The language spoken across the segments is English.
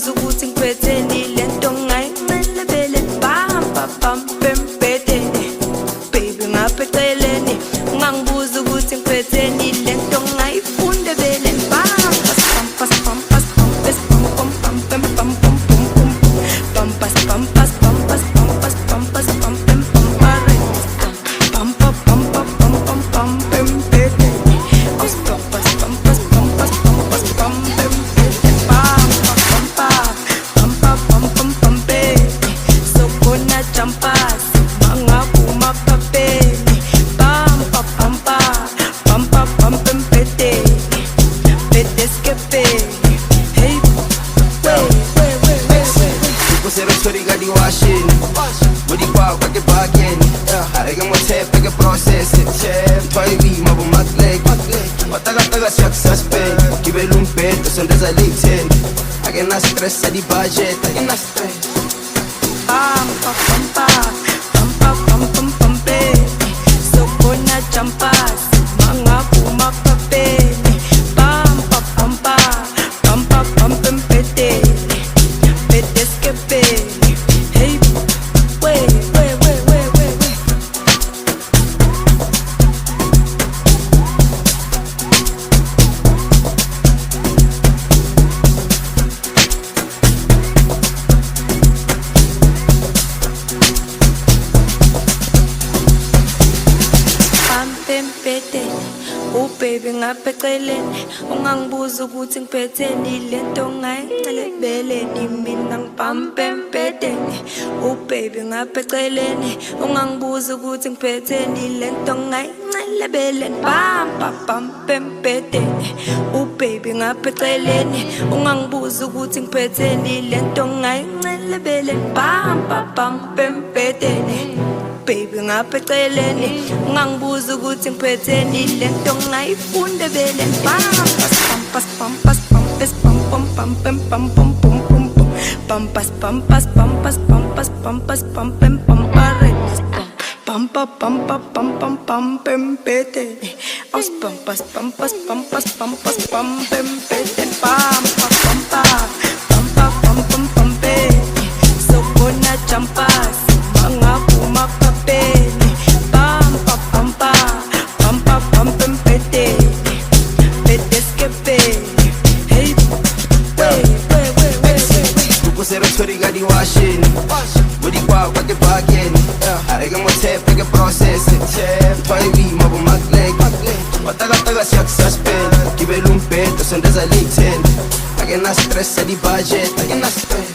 ungangibuza ukuthi ngiphatheni lento ngayincelebele bamba pempedeni baby ngapha eceleni ungangibuza ukuthi ngiphatheni lento ngayifunda bele bamba pampas pampas pampas pam pam pam pam pam pam pampas pampas pampas pampas pampas pam pam pam pam pam pam pam pam pam pempedeni os pampas pampas pampas pampas pam pempedeni pam pam pam pam pam pam pam baby so gonna jump us mangapuma papeni pam pam pam pam pam pempedeni bedeskepe hey Kusero chori gadi washin Budi pa kwa ke bagen Arega mo tep ke process Toy vi mabu matleg Wataga taga success pay Kibe lumpe to sondeza LinkedIn Agena stress adi budget Agena stress pam pam pam pam pam pam pam baby so gonna jump us mangapuma papeni pam pam pam pam pam pempedeni bedeskepe hey wait pempedeni baby ngapha eceleni ungangibuza ukuthi ngiphatheni lento ngayincelebeleni mina ngipampempedeni baby ngapha eceleni ungangibuza ukuthi ngiphatheni lento ngayincelebeleni bamba pampempedeni baby ngapha eceleni ungangibuza ukuthi ngiphatheni lento ngayincelebeleni bamba pampempedeni baby ngapha eceleni ungangibuza ukuthi ngiphatheni lento ngayifunda bele pampas pampas pampas pampas pam pam pam pam pam pam pam pam pampas pampas pampas pampas pampas pam pam pam pampa pampa pam pam pam pempedeni os pampas pampas pampas pampas pam pempedeni pampa pampa pampa pam pam pam baby so gonna jump us mangapuma papeni pampa pampa pampa pam pempedeni bedeskepe hey Kusero chori gadi washin Budi pa kwa ke bagen Arega mo tep ke process Toy vi mabu matleg Wataga taga success pay Kibe lumpe to sondeza LinkedIn Agena stress adi budget Agena stress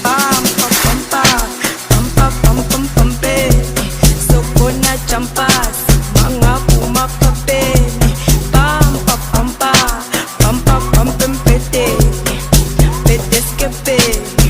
pam pam pam pam pam pam baby so gonna jump us mangapuma papeni pam pam pam pam pam pempedeni bedeskepe